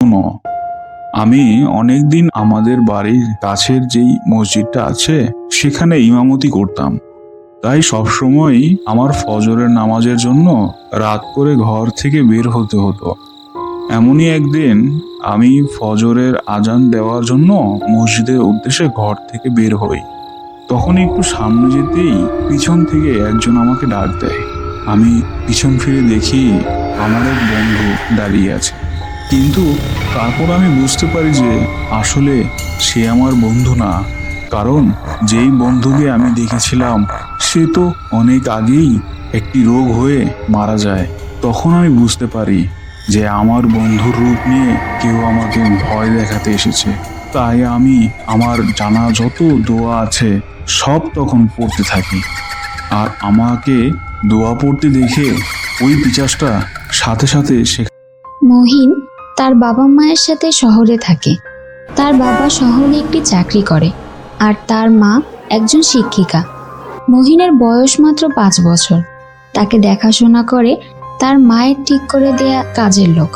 শোনো, আমি অনেকদিন আমাদের বাড়ির কাছের যেই মসজিদটা আছে সেখানে ইমামতি করতাম। তাই সবসময় আমার ফজরের নামাজের জন্য রাত করে ঘর থেকে বের হতে হতো। এমনই একদিন আমি ফজরের আজান দেওয়ার জন্য মসজিদের উদ্দেশ্যে ঘর থেকে বের হই। তখন একটু সামনে যেতেই পিছন থেকে একজন আমাকে ডাক দেয়। আমি পিছন ফিরে দেখি আমার এক বন্ধু দাঁড়িয়ে আছে, কিন্তু তারপর আমি বুঝতে পারি যে আসলে সে আমার বন্ধু না। কারণ যেই বন্ধুকে আমি দেখেছিলাম সে তো অনেক আগেই একটি রোগ হয়ে মারা যায়। তখন আমি বুঝতে পারি যে আমার বন্ধুর রূপ নিয়ে কেউ আমাকে ভয় দেখাতে এসেছে। তাই আমি আমার জানা যত দোয়া আছে সব তখন পড়তে থাকি। আর আমাকে দোয়া পড়তে দেখে ওই পিশাচটা সাথে সাথে সে মহিন তার বাবা মায়ের সাথে শহরে থাকে। তার বাবা শহরে একটি চাকরি করে আর তার মা একজন শিক্ষিকা। মহিনের বয়স মাত্র 5 বছর। তাকে দেখাশোনা করে তার মায়ের ঠিক করে দেয়া কাজের লোক।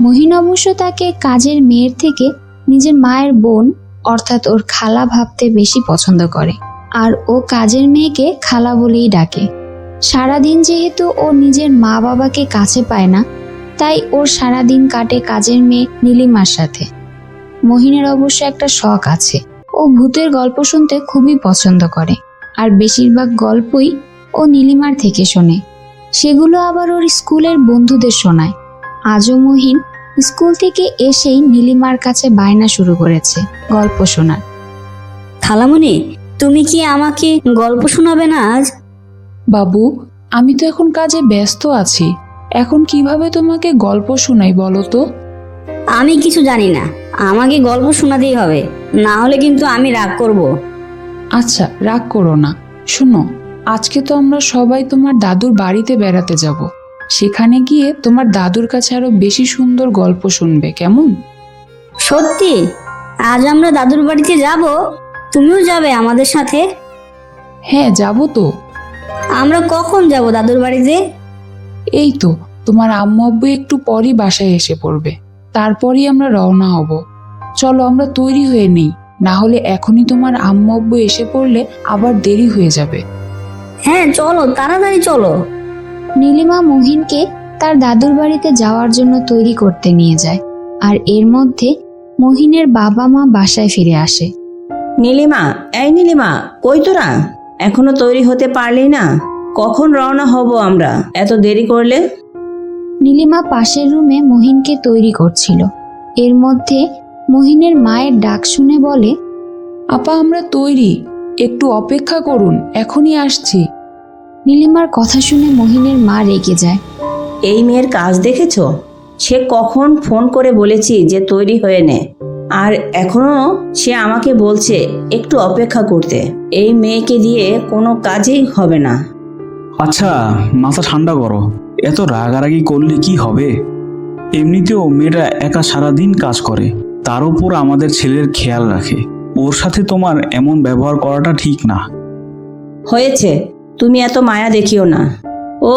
মহিন অবশ্য তাকে কাজের মেয়ের থেকে নিজের মায়ের বোন অর্থাৎ ওর খালা ভাবতে বেশি পছন্দ করে, আর ও কাজের মেয়েকে খালা বলেই ডাকে। সারাদিন যেহেতু ও নিজের মা বাবাকে কাছে পায় না, তাই ওর সারাদিন কাটে কাজের মেয়ে নীলিমার সাথে। মহিনের অবশ্য একটা শখ আছে, ও ভূতের গল্প শুনতে খুবই পছন্দ করে, আর বেশিরভাগ গল্পই ও নীলিমার থেকে শোনে। সেগুলো আবার ওর স্কুলের বন্ধুদের শোনায়। আজও মহিন স্কুল থেকে এসেই নীলিমার কাছে বায়না শুরু করেছে গল্প শোনার। খালামণি, তুমি কি আমাকে গল্প শোনাবে না আজ? বাবু, আমি তো এখন কাজে ব্যস্ত আছি, এখন কিভাবে তোমাকে গল্প শোনাই বলো তো? আমি কিছু জানি না, আমাকে গল্প শোনাতেই হবে, না হলে কিন্তু আমি রাগ করব। আচ্ছা, রাগ করো না। শোনো, আজকে তো আমরা সবাই তোমার দাদুর বাড়িতে বেড়াতে যাব। সেখানে গিয়ে তোমার দাদুর কাছে আরো বেশি সুন্দর গল্প শুনবে, কেমন? সত্যি? আজ আমরা দাদুর বাড়িতে যাব? তুমিও যাবে আমাদের সাথে? হ্যাঁ, যাব তো। আমরা কখন যাব দাদুর বাড়িতে? এই তো তোমার আম্মু আব্বু একটু পরই বাসায় এসে পড়বে, তারপরই আমরা রওনা হব। চলো আমরা তৈরি হয়ে নেই, না হলে এখনই তোমার আম্মু আব্বু এসে পড়লে আবার দেরি হয়ে যাবে। হ্যাঁ চলো, তাড়াতাড়ি চলো। নীলিমা মহিনকে তার দাদুর বাড়িতে যাওয়ার জন্য তৈরি করতে নিয়ে যায়, আর এর মধ্যে মহিনের বাবা মা বাসায় ফিরে আসে। নীলিমা, এই নীলিমা, কই তোরা? এখনো তৈরি হতে পারলি না? কখন রওনা হব আমরা এত দেরি করলে? নীলিমা পাশের রুমে মহিনকে তৈরি করছিল। এর মধ্যে মহিনের মায়ের ডাক শুনে বলে, আপা, আমরা তৈরি, একটু অপেক্ষা করুন, এখনই আসছি। নীলিমার কথা শুনে মহিনের মা রেগে যায়। এই মেয়ের কাজ দেখেছো? সে কখন ফোন করে বলেছি যে তৈরি হয়ে নে, আর এখনো সে আমাকে বলছে একটু অপেক্ষা করতে। এই মেয়েকে দিয়ে কোনো কাজেই হবে না। আচ্ছা, মাথা ঠান্ডা করো, এত রাগারাগি করলে কি হবে? এমনিতেও মেয়েটা একা সারাদিন কাজ করে, তার উপর আমাদের ছেলের খেয়াল রাখে। ওর সাথে তোমার এমন ব্যবহার করাটা ঠিক না। হয়েছে, তুমি এত মায়া দেখিও না। ও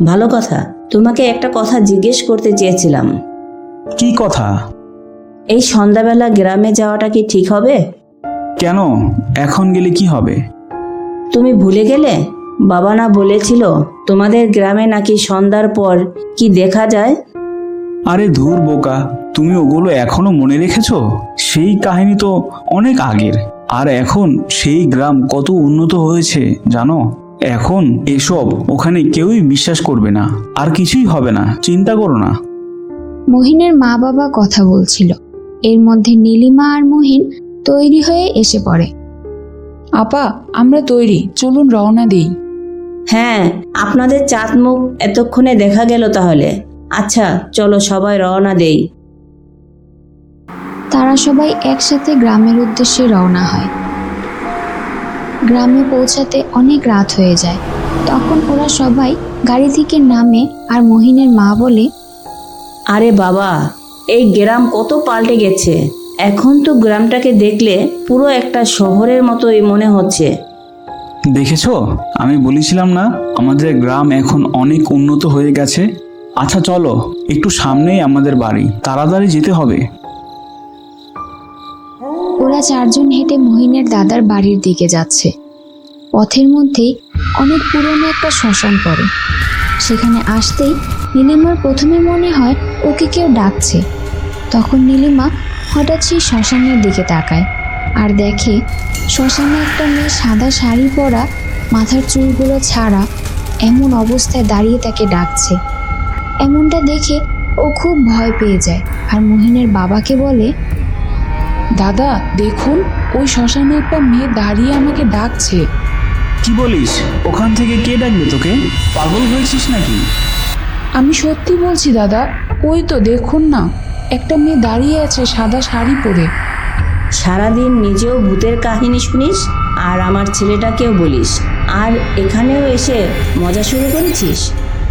ভালো কথা, তোমাকে একটা কথা জিজ্ঞেস করতে চেয়েছিলাম। কি কথা? এই সন্ধ্যাবেলা গ্রামে যাওয়াটা কি ঠিক হবে? কেন, এখন গেলে কি হবে? তুমি ভুলে গেলে? বাবা না বলেছিল তোমাদের গ্রামে নাকি সন্ধ্যার পর কি দেখা যায়? আরে ধুর বোকা, তুমি ওগুলো এখনো মনে রেখেছো? সেই কাহিনী তো অনেক আগের। আর এখন সেই গ্রাম কত উন্নত হয়েছে জানো? এখন এসব ওখানে কেউই বিশ্বাস করবে না, আর কিছুই হবে না, চিন্তা করো না। মহিনের মা বাবা কথা বলছিল। এর মধ্যে নীলিমা আর মহিন তৈরি হয়ে এসে পড়ে। আপা, আমরা তৈরি, চলুন রওনা দেই। হ্যাঁ, আপনাদের চাঁদ মুখ এতক্ষণে দেখা গেল তাহলে। আচ্ছা চলো সবাই রওনা দেই। তারা সবাই একসাথে গ্রামের উদ্দেশ্যে রওনা হয়। গ্রামে পৌঁছাতে অনেক রাত হয়ে যায়। তখন ওরা সবাই গাড়ি থেকে নামে আর মহিনের মা বলে, আরে বাবা, এই গ্রাম কত পাল্টে গেছে। এখন তো গ্রামটাকে দেখলে পুরো একটা শহরের মতোই মনে হচ্ছে। দেখেছো, আমি বলেছিলাম না আমাদের গ্রাম এখন অনেক উন্নত হয়ে গেছে। আচ্ছা চলো, একটু সামনেই আমাদের বাড়ি, তাড়াতাড়ি যেতে হবে। ওরা চারজন হেঁটে মহিনের দাদার বাড়ির দিকে যাচ্ছে। পথের মধ্যেই অনেক পুরনো একটা শ্মশান পড়ে। সেখানে আসতেই নীলিমার প্রথমে মনে হয় ওকে কেউ ডাকছে। তখন নীলিমা হঠাৎ সেই শ্মশানের দিকে তাকায় আর দেখে শ্মশানে একটা মেয়ে সাদা শাড়ি পরা, মাথার চুলগুলো ছাড়া, এমন অবস্থায় দাঁড়িয়ে তাকে ডাকছে। এমনটা দেখে ও খুব ভয় পেয়ে যায় আর মহিনের বাবাকে বলে, দাদা দেখুন, ওই শ্মশানে একটা মেয়ে দাঁড়িয়ে আমাকে ডাকছে। কি বলিস? ওখান থেকে কে ডাকবে তোকে? পাগল হয়েছিস নাকি? আমি সত্যি বলছি দাদা, ওই তো দেখুন না, একটা মেয়ে দাঁড়িয়ে আছে সাদা শাড়ি পরে। সারাদিন নিজেও ভূতের কাহিনী শুনিস আর আমার ছেলেটাকেও বলিস, আর এখানেও এসে মজা শুরু করেছিস।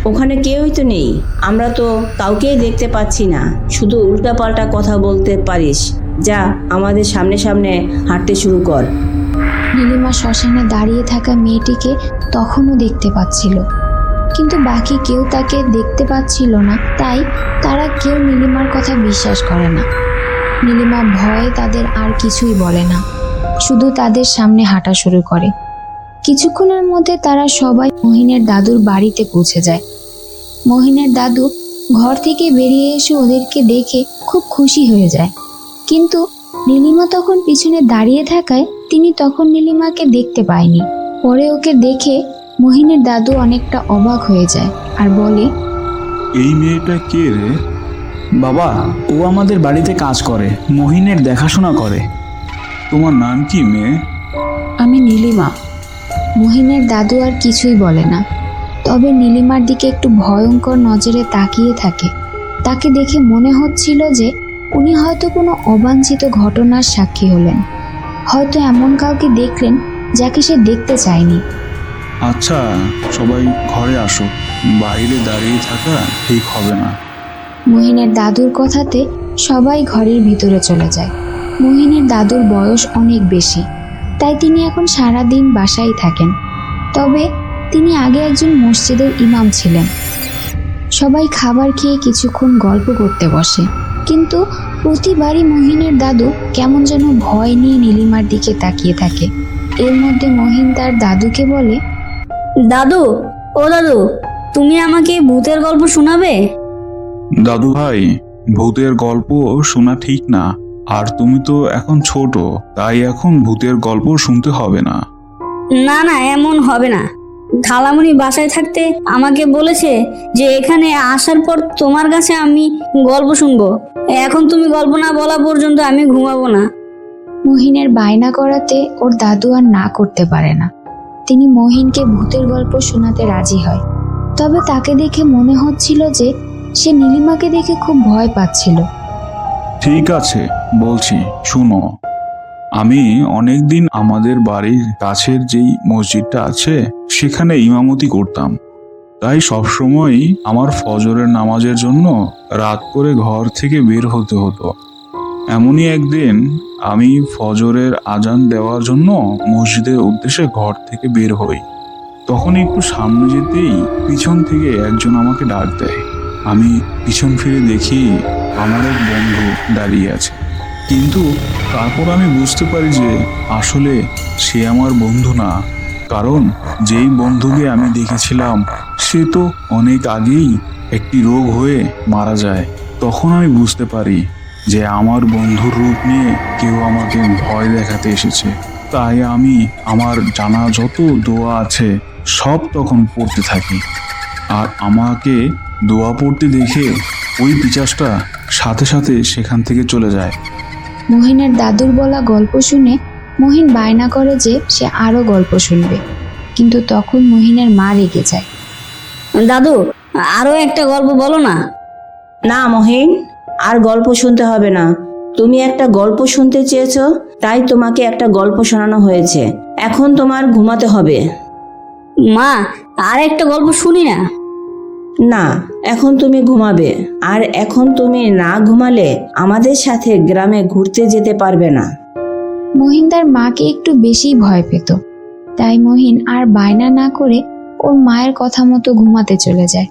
ওখানে কেউই তো নেই, আমরা তো কাউকেই দেখতে পাচ্ছি না, শুধু উল্টাপাল্টা কথা বলতে পারিস। যা, আমাদের সামনে সামনে হাঁটতে শুরু কর। নীলিমা শ্মশানে দাঁড়িয়ে থাকা মেয়েটিকে তখনও দেখতে পাচ্ছিল, কিন্তু বাকি কেউ তাকে দেখতে পাচ্ছিল না, তাই তারা কেউ নীলিমার কথা বিশ্বাস করে না। নীলিমা ভয়ে তাদের আর কিছুই বলে না, শুধু তাদের সামনে হাঁটা শুরু করে। কিছুক্ষণের মধ্যে তারা সবাই মহিনের দাদুর বাড়িতে পৌঁছে যায়। মহিনের দাদু ঘর থেকে বেরিয়ে এসে ওদেরকে দেখে খুব খুশি হয়ে যায়, কিন্তু নীলিমা তখন পিছনে দাঁড়িয়ে থাকায় তিনি তখন নীলিমাকে দেখতে পায়নি। পরে ওকে দেখে মহিনের দাদু অনেকটা অবাক হয়ে যায় আর বলে, এই মেয়েটা কে রে? বাবা, ও আমাদের বাড়িতে কাজ করে, মহিনের দেখাশোনা করে। তোমার নাম কি মেয়ে? আমি নীলিমা। মহিনের দাদু আর কিছুই বলে না, তবে নীলিমার দিকে একটু ভয়ঙ্কর নজরে তাকিয়ে থাকে। তাকে দেখে মনে হচ্ছিল যে উনি হয়তো কোনো অবাঞ্ছিত ঘটনার সাক্ষী হলেন, হয়তো এমন কাউকে দেখলেন যাকে সে দেখতে চায়নি। আচ্ছা, সবাই ঘরে আসো, বাইরে দাঁড়িয়ে থাকা ঠিক হবে না। মহিনের দাদুর কথাতে সবাই ঘরের ভিতরে চলে যায়। মহিনের দাদুর বয়স অনেক বেশি, তাই তিনি এখন সারাদিন বাসায় থাকেন। তবে তিনি আগে একজন মসজিদের ইমাম ছিলেন। সবাই খাবার খেয়ে কিছুক্ষণ গল্প করতে বসে, কিন্তু প্রতিবারই মহিনের দাদু কেমন যেন ভয় নিয়ে নীলিমার দিকে তাকিয়ে থাকে। এর মধ্যে মহিন তার দাদুকে বলে, দাদু, ও দাদু, তুমি আমাকে ভূতের গল্প শোনাবে? দাদু ভাই, ভূতের গল্প শোনা ঠিক না, আর তুমি তো এখন ছোট, তাই এখন ভূতের গল্প শুনতে হবে না। না না, এমন হবে না। খালামণি বাসায় থাকতে আমাকে বলেছে যে এখানে আসার পর তোমার কাছে আমি গল্প শুনবো। এখন তুমি গল্প না বলা পর্যন্ত আমি ঘুমাবো না। মহিনের বায়না করাতে ওর দাদু আর না করতে পারে না। তিনি মহিনকে ভূতের গল্প শোনাতে রাজি হয়, তবে তাকে দেখে মনে হচ্ছিল যে সে নীলিমাকে দেখে খুব ভয় পাচ্ছিল। ঠিক আছে, বলছি শুনো। আমি অনেকদিন আমাদের বাড়ির কাছের যেই মসজিদটা আছে সেখানে ইমামতি করতাম, তাই সবসময়ই আমার ফজরের নামাজের জন্য রাত করে ঘর থেকে বের হতে হতো। এমনই একদিন আমি ফজরের আজান দেওয়ার জন্য মসজিদের উদ্দেশ্যে ঘর থেকে বের হই। তখন একটু সামনে যেতেই পিছন থেকে একজন আমাকে ডাক দেয়। আমি পিছন ফিরে দেখি আমার এক বন্ধু দাঁড়িয়ে আছে, কিন্তু তারপর আমি বুঝতে পারি যে আসলে সে আমার বন্ধু না, কারণ যেই বন্ধুকে আমি দেখেছিলাম সে তো অনেক আগেই একটি রোগ হয়ে মারা যায়। তখন আমি বুঝতে পারি যে আমার বন্ধুর রূপ নিয়ে কেউ আমাকে ভয় দেখাতে এসেছে। তাই আমি আমার জানা যত দোয়া আছে সব তখন পড়তে থাকি, আর আমাকে দোয়া পড়তে দেখে ওই পিশাচটা সাথে সাথে সেখান থেকে চলে যায়। মহিনের দাদুর বলা গল্প শুনে মহিন বায়না করে যে সে আরো গল্প শুনবে, কিন্তু তখন মহিনের মা রেগে যায়। দাদু, আরো একটা গল্প বলো না। না মহিন, আর গল্প শুনতে হবে না। তুমি একটা গল্প শুনতে চেয়েছো, তাই তোমাকে একটা গল্প শোনানো হয়েছে। এখন তোমার ঘুমাতে হবে। মা, আর একটা গল্প শুনি না। না, এখন তুমি ঘুমাবে, আর এখন তুমি না ঘুমালে আমাদের সাথে গ্রামে ঘুরতে যেতে পারবে না। মহিন তার মাকে একটু বেশি ভয় পেত, তাই মহিন আর বায়না না করে ওর মায়ের কথা মতো ঘুমাতে চলে যায়।